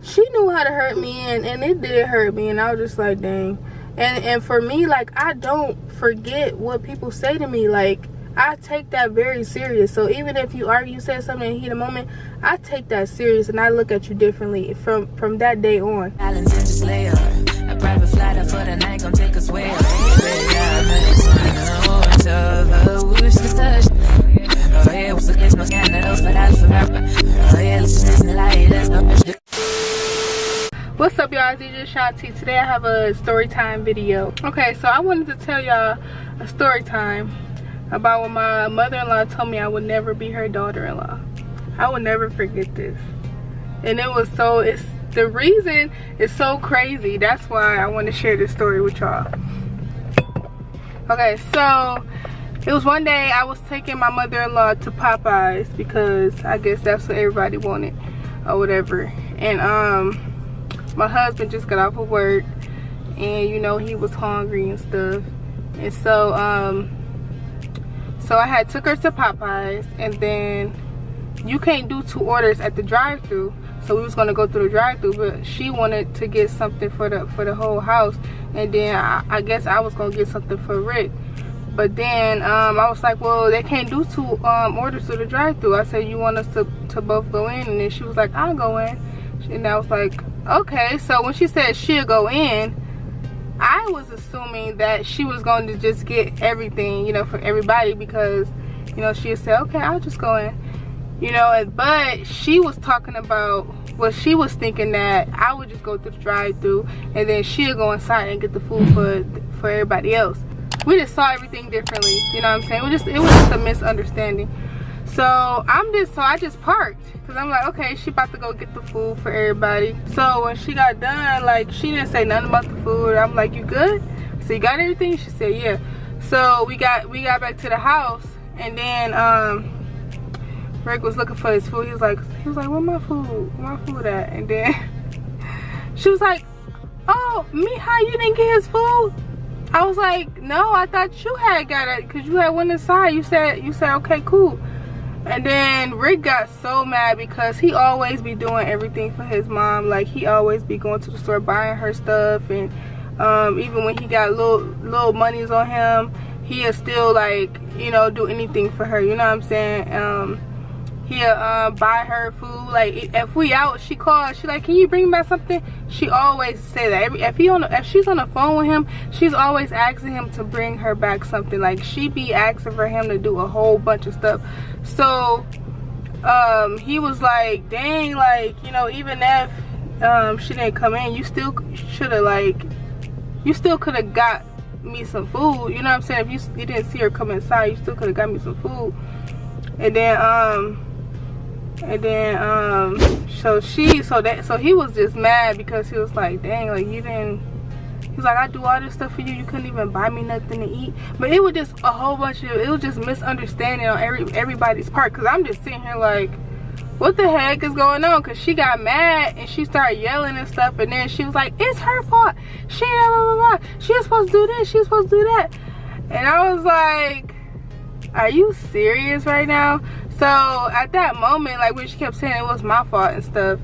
she knew how to hurt me, and it did hurt me, and I was just like, dang. And for me, like, I don't forget what people say to me. Like, I take that very serious. So even if you argue, say something in heat of moment, I take that serious, and I look at you differently from that day on. A private flight for the night, gon' take us way. What's up, y'all? It's dijahashanti. Today I have a story time video. Okay, so I wanted to tell y'all a story time about when my mother-in-law told me I would never be her daughter-in-law. I will never forget this. And it was so, the reason is so crazy. That's why I want to share this story with y'all. Okay, so it was one day I was taking my mother-in-law to Popeyes because I guess that's what everybody wanted or whatever. And my husband just got off of work, and you know, he was hungry and stuff. And so so I had took her to Popeyes, and then you can't do 2 orders at the drive-thru. So we was gonna go through the drive-thru, but she wanted to get something for the whole house, and then I guess I was gonna get something for Rick. But then I was like, well, they can't do 2 orders through the drive-thru. I said, you want us to both go in? And then she was like, I'll go in. And I was like, okay. So when she said she'll go in, I was assuming that she was going to just get everything, you know, for everybody, because, you know, she said, okay, I'll just go in, you know. But she was talking about, well, she was thinking that I would just go through the drive-thru, and then she'll go inside and get the food for everybody else. We just saw everything differently, you know what I'm saying? It was just a misunderstanding. So I just parked, because I'm like, okay, she about to go get the food for everybody. So when she got done, like, she didn't say nothing about the food. I'm like, you good? So you got everything? She said, yeah. So we got back to the house, and then Rick was looking for his food. He was like, where my food? Where my food at? And then she was like, oh, how you didn't get his food? I was like, no, I thought you had got it, because you had went inside. You said okay, cool. And then Rick got so mad because he always be doing everything for his mom. Like, he always be going to the store buying her stuff, and even when he got little monies on him, he'll still, like, you know, do anything for her, you know what I'm saying? He'll buy her food. Like, if we out, she calls, she like, can you bring back something? She always say that. If she's on the phone with him, she's always asking him to bring her back something. Like, she be asking for him to do a whole bunch of stuff. So he was like, dang, like, you know, even if she didn't come in, you still should have, like, you still could have got me some food, you know what I'm saying? If you didn't see her come inside, you still could have got me some food. And then so he was just mad because he was like, dang, like, you didn't, he's like, I do all this stuff for you, you couldn't even buy me nothing to eat. But it was just a whole bunch of, it was just misunderstanding on everybody's part, because I'm just sitting here like, what the heck is going on? Because she got mad and she started yelling and stuff, and then she was like, it's her fault, she blah, blah, blah. She was supposed to do this, she was supposed to do that. And I was like, are you serious right now? So at that moment, like, when she kept saying it was my fault and stuff,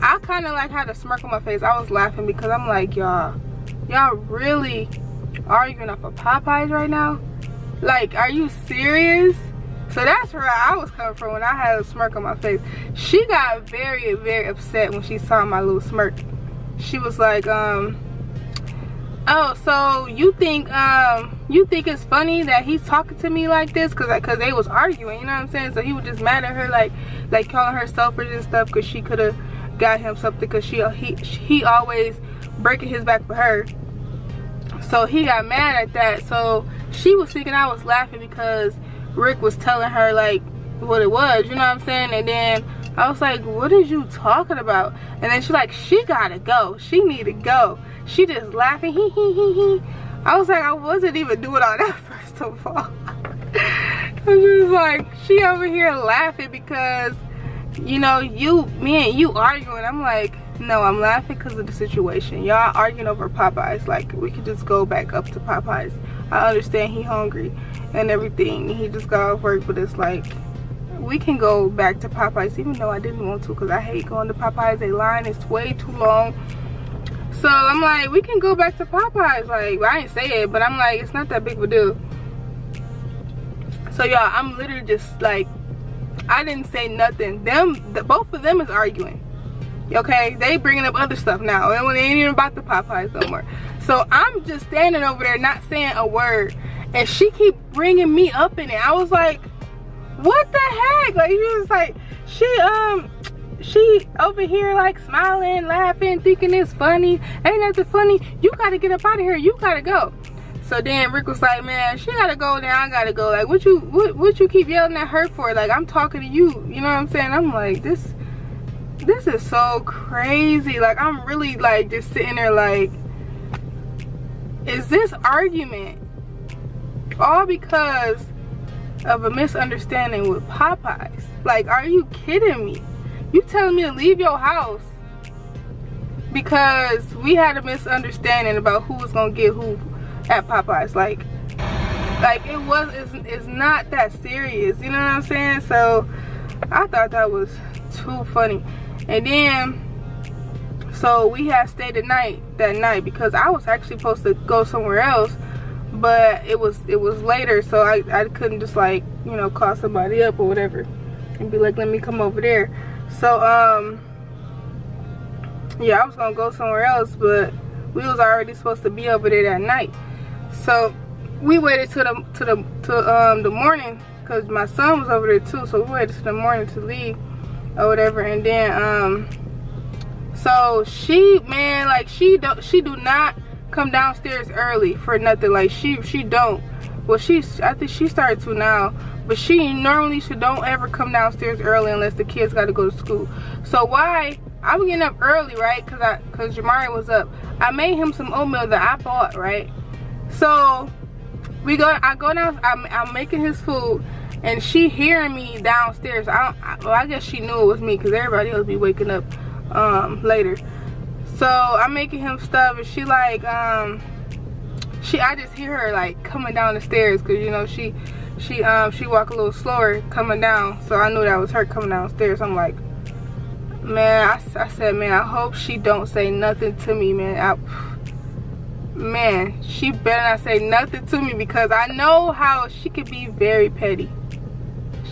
I kind of like had a smirk on my face. I was laughing because I'm like, y'all really arguing off of Popeyes right now? Like, are you serious? So that's where I was coming from when I had a smirk on my face. She got very, very upset when she saw my little smirk. She was like, oh, so you think it's funny that he's talking to me like this? Cause they was arguing, you know what I'm saying? So he was just mad at her, like calling her selfish and stuff, because she could have got him something, because he always breaking his back for her. So he got mad at that. So she was thinking I was laughing because Rick was telling her, like, what it was, you know what I'm saying? And then I was like, what is you talking about? And then she's like, she gotta go, she need to go. She just laughing, he. I was like, I wasn't even doing all that, first of all. I was like, she over here laughing because, you know, me and you arguing. I'm like, no, I'm laughing because of the situation. Y'all arguing over Popeyes. Like, we could just go back up to Popeyes. I understand he hungry and everything. He just got off work, but it's like, we can go back to Popeyes, even though I didn't want to, because I hate going to Popeyes. They line is way too long. So I'm like, we can go back to Popeyes. Like, I didn't say it, but I'm like, it's not that big of a deal. So y'all, I'm literally just like, I didn't say nothing. Both of them is arguing. Okay, they bringing up other stuff now, and when it ain't even about the Popeyes no more. So I'm just standing over there not saying a word, and she keep bringing me up in it. I was like, what the heck? Like, she was like, she over here like smiling, laughing, thinking it's funny. Ain't nothing funny. You gotta get up out of here. You gotta go. So then Rick was like, man, she gotta go, now I gotta go. Like, what you keep yelling at her for? Like, I'm talking to you. You know what I'm saying? I'm like, this is so crazy. Like, I'm really like just sitting there like, is this argument all because of a misunderstanding with Popeyes? Like, are you kidding me? You telling me to leave your house because we had a misunderstanding about who was gonna get who at Popeyes? Like it's not that serious, you know what I'm saying? So I thought that was too funny. And then so we had stayed that night because I was actually supposed to go somewhere else, but it was later, so I couldn't just like, you know, call somebody up or whatever and be like, let me come over there. So yeah, I was gonna go somewhere else, but we was already supposed to be over there that night. So we waited till the morning, because my son was over there too, so we waited till the morning to leave or whatever. And then so she, man, like, she do not come downstairs early for nothing. Like, she don't. Well, I think she started to now, but she normally don't ever come downstairs early unless the kids got to go to school. So why I was getting up early, right? Cause Jamari was up. I made him some oatmeal that I bought, right? So I go down. I'm making his food, and she hearing me downstairs. Well, I guess she knew it was me, cause everybody else be waking up later. So I'm making him stuff, and she like I just hear her like coming down the stairs, cause you know she walk a little slower coming down, so I knew that was her coming downstairs. I'm like, man, I said, man, I hope she don't say nothing to me, man. Man, she better not say nothing to me, because I know how she could be very petty.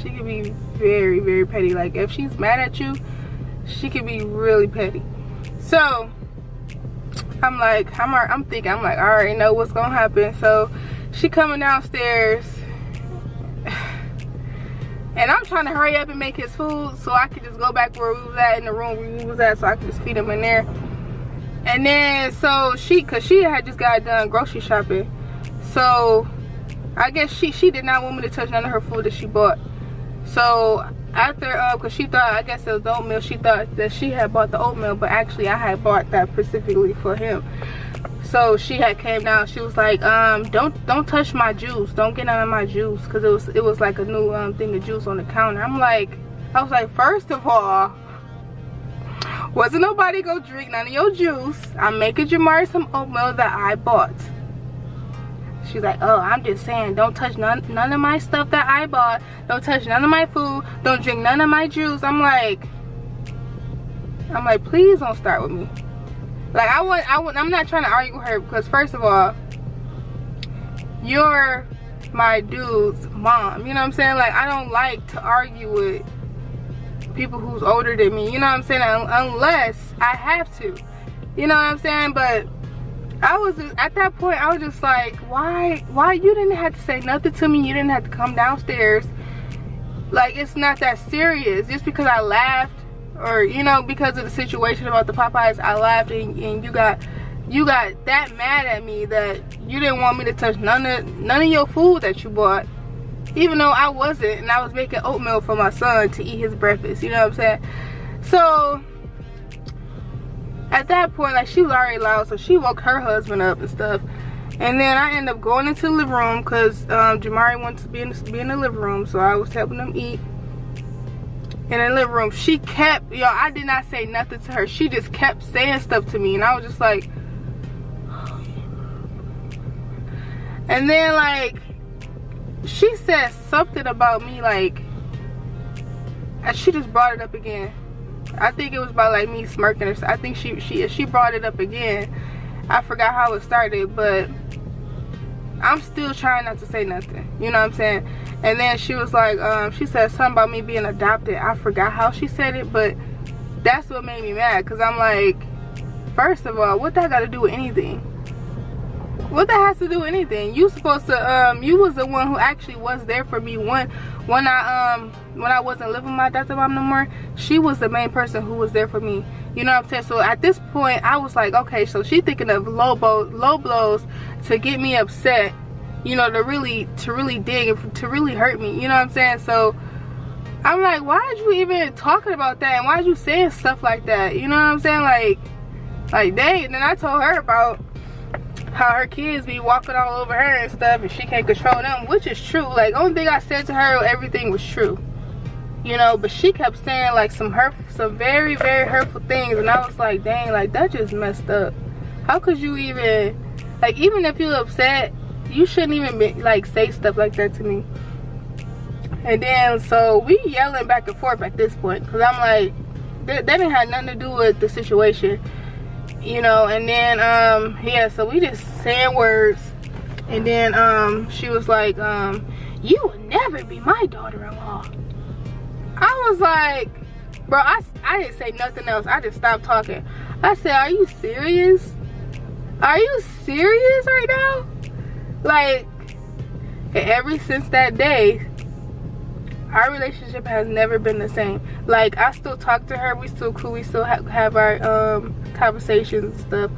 She could be very, very petty. Like, if she's mad at you, she could be really petty. So I'm like, I'm thinking, I'm like, I already know what's gonna happen. So she coming downstairs, and I'm trying to hurry up and make his food so I could just go back where we was at, in the room where we was at, so I could just feed him in there. And then so cause she had just got done grocery shopping, so I guess she did not want me to touch none of her food that she bought. So after cause she thought, I guess it was the oatmeal, she thought that she had bought the oatmeal, but actually I had bought that specifically for him. So she had came down, she was like, don't touch my juice, don't get none of my juice, because it was like a new thing of juice on the counter. I was like, first of all, wasn't nobody go drink none of your juice. I'm making Jamari some oatmeal that I bought. She's like, oh, I'm just saying, don't touch none of my stuff that I bought, don't touch none of my food, don't drink none of my juice. I'm like, please don't start with me. Like, I'm not trying to argue with her, because first of all, you're my dude's mom, you know what I'm saying? Like, I don't like to argue with people who's older than me, you know what I'm saying, unless I have to, you know what I'm saying? But I was just, at that point, I was just like, why you didn't have to say nothing to me, you didn't have to come downstairs. Like, it's not that serious. Just because I laughed, or, you know, because of the situation about the Popeyes, I laughed, and you got that mad at me that you didn't want me to touch none of your food that you bought, even though I wasn't, and I was making oatmeal for my son to eat his breakfast, you know what I'm saying? So at that point, like, she was already loud, so she woke her husband up and stuff. And then I ended up going into the living room, because Jamari wanted to be in the living room, so I was helping them eat in the living room. She kept, yo, I did not say nothing to her, she just kept saying stuff to me, and I was just like, and then, like, she said something about me, like, she just brought it up again. I think it was about like me smirking or something. I think she brought it up again. I forgot how it started, but I'm still trying not to say nothing. You know what I'm saying? And then she was like, she said something about me being adopted. I forgot how she said it, but that's what made me mad. Because I'm like, first of all, what that got to do with anything? What that has to do with anything? You supposed to, you was the one who actually was there for me when I wasn't living with my adopted mom no more. She was the main person who was there for me. You know what I'm saying? So at this point, I was like, okay, so she thinking of low blows to get me upset, you know, to really dig and to really hurt me. You know what I'm saying? So I'm like, why are you even talking about that? And why are you saying stuff like that? You know what I'm saying? Like dang. And then I told her about how her kids be walking all over her and stuff, and she can't control them, which is true. Like, only thing I said to her, everything was true, you know. But she kept saying like some very, very hurtful things, and I was like, dang, like that just messed up. How could you even, like, even if you're upset, you shouldn't even be, like, say stuff like that to me. And then so we yelling back and forth at this point, because I'm like, that didn't have nothing to do with the situation, you know. And then yeah, so we just saying words. And then she was like, you will never be my daughter-in-law. I was like, bro, I didn't say nothing else. I just stopped talking. I said, are you serious? Are you serious right now? Like, ever since that day, our relationship has never been the same. Like, I still talk to her, we still cool, we still have our conversations and stuff,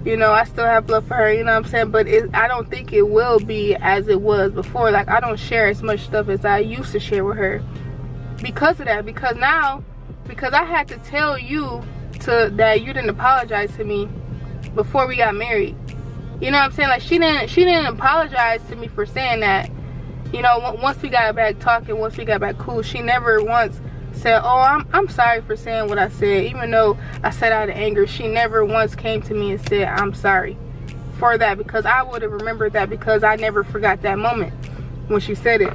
you know. I still have love for her, you know what I'm saying? But I don't think it will be as it was before. Like, I don't share as much stuff as I used to share with her because of that. Because now, because I had to tell you that you didn't apologize to me before we got married, you know what I'm saying? Like, she didn't apologize to me for saying that. You know, once we got back talking, once we got back cool, she never once said, oh, I'm sorry for saying what I said. Even though I said out of anger, she never once came to me and said, I'm sorry for that, because I would have remembered that, because I never forgot that moment when she said it.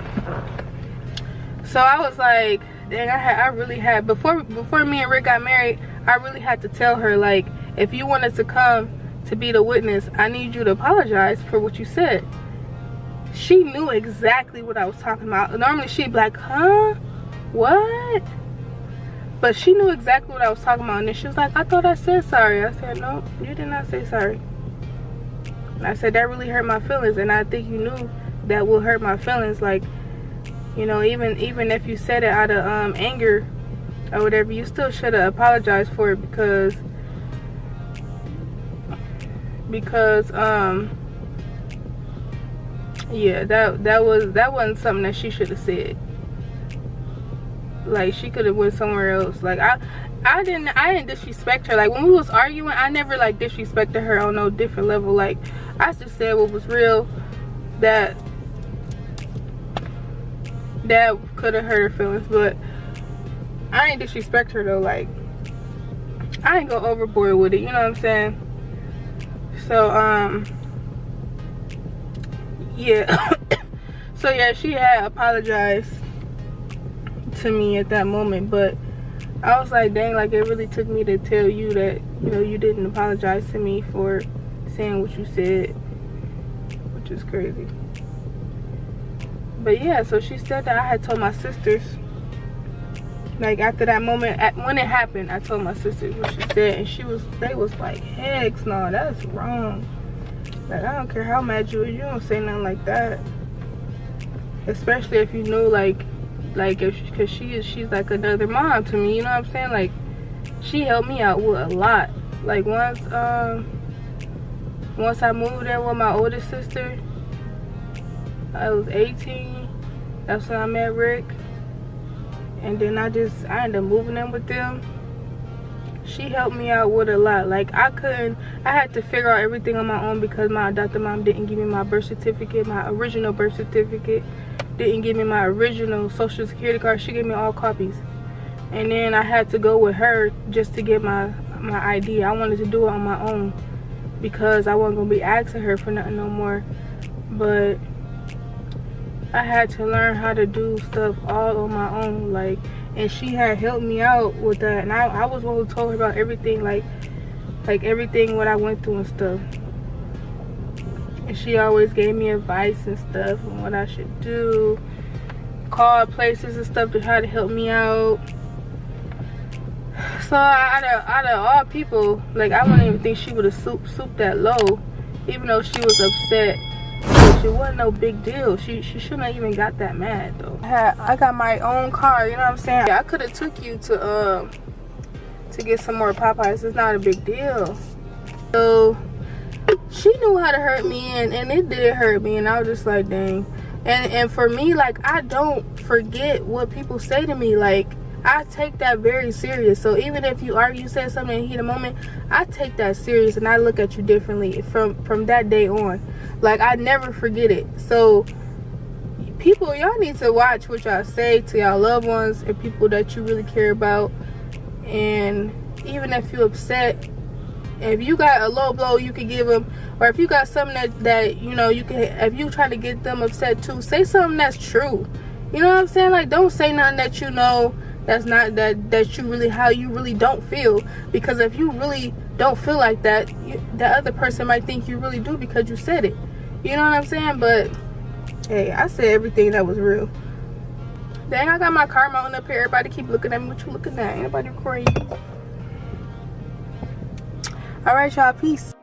So I was like, dang, I really had, before me and Rick got married, I really had to tell her, like, if you wanted to come to be the witness, I need you to apologize for what you said. She knew exactly what I was talking about. Normally she'd be like, huh? What? But she knew exactly what I was talking about. And then she was like, I thought I said sorry. I said, no, you did not say sorry. And I said, that really hurt my feelings. And I think you knew that will hurt my feelings. Like, you know, even if you said it out of anger or whatever, you still should have apologized for it, because yeah, that wasn't something that she should have said. Like, she could have went somewhere else. Like, I didn't disrespect her. Like, when we was arguing, I never like disrespected her on no different level. Like, I just said what was real, that could have hurt her feelings. But I ain't disrespect her though. Like, I ain't go overboard with it, you know what I'm saying? So yeah. So yeah, she had apologized to me at that moment, but I was like, dang, like, it really took me to tell you that, you know, you didn't apologize to me for saying what you said, which is crazy. But yeah, so she said that. I had told my sisters, like, after that moment, when it happened, I told my sisters what she said, and they was like, heck no, that's wrong. Like, I don't care how mad you are, you don't say nothing like that. Especially if you knew, like because she's like another mom to me, you know what I'm saying? Like, she helped me out with a lot. Like, once I moved there with my oldest sister, I was 18. That's when I met Rick. And then I ended up moving in with them. She helped me out with a lot. Like, I had to figure out everything on my own, because my adopted mom didn't give me my birth certificate, my original birth certificate, didn't give me my original social security card. She gave me all copies. And then I had to go with her just to get my ID. I wanted to do it on my own, because I wasn't gonna be asking her for nothing no more. But I had to learn how to do stuff all on my own. Like, and she had helped me out with that, and I was one who told her about everything, like everything what I went through and stuff. And she always gave me advice and stuff on what I should do, call places and stuff to try to help me out. So out of all people, like, I wouldn't even think she would have swooped that low, even though she was upset. It wasn't no big deal. She shouldn't have even got that mad though. I got my own car, you know what I'm saying? I could have took you to get some more Popeyes. It's not a big deal. So she knew how to hurt me, and it did hurt me, and I was just like, dang. And for me, like, I don't forget what people say to me. Like, I take that very serious. So even if you argue, say something in heat of moment, I take that serious, and I look at you differently from that day on. Like, I never forget it. So people, y'all need to watch what y'all say to y'all loved ones and people that you really care about. And even if you're upset, if you got a low blow you can give them, or if you got something that you know you can, if you try to get them upset too, say something that's true. You know what I'm saying? Like, don't say nothing that you know that's not that you really, how you really don't feel. Because if you really don't feel like that, the other person might think you really do because you said it. You know what I'm saying? But hey, I said everything that was real. Dang, I got my car mounted up here. Everybody keep looking at me. What you looking at? Ain't nobody recording you. All right, y'all, peace.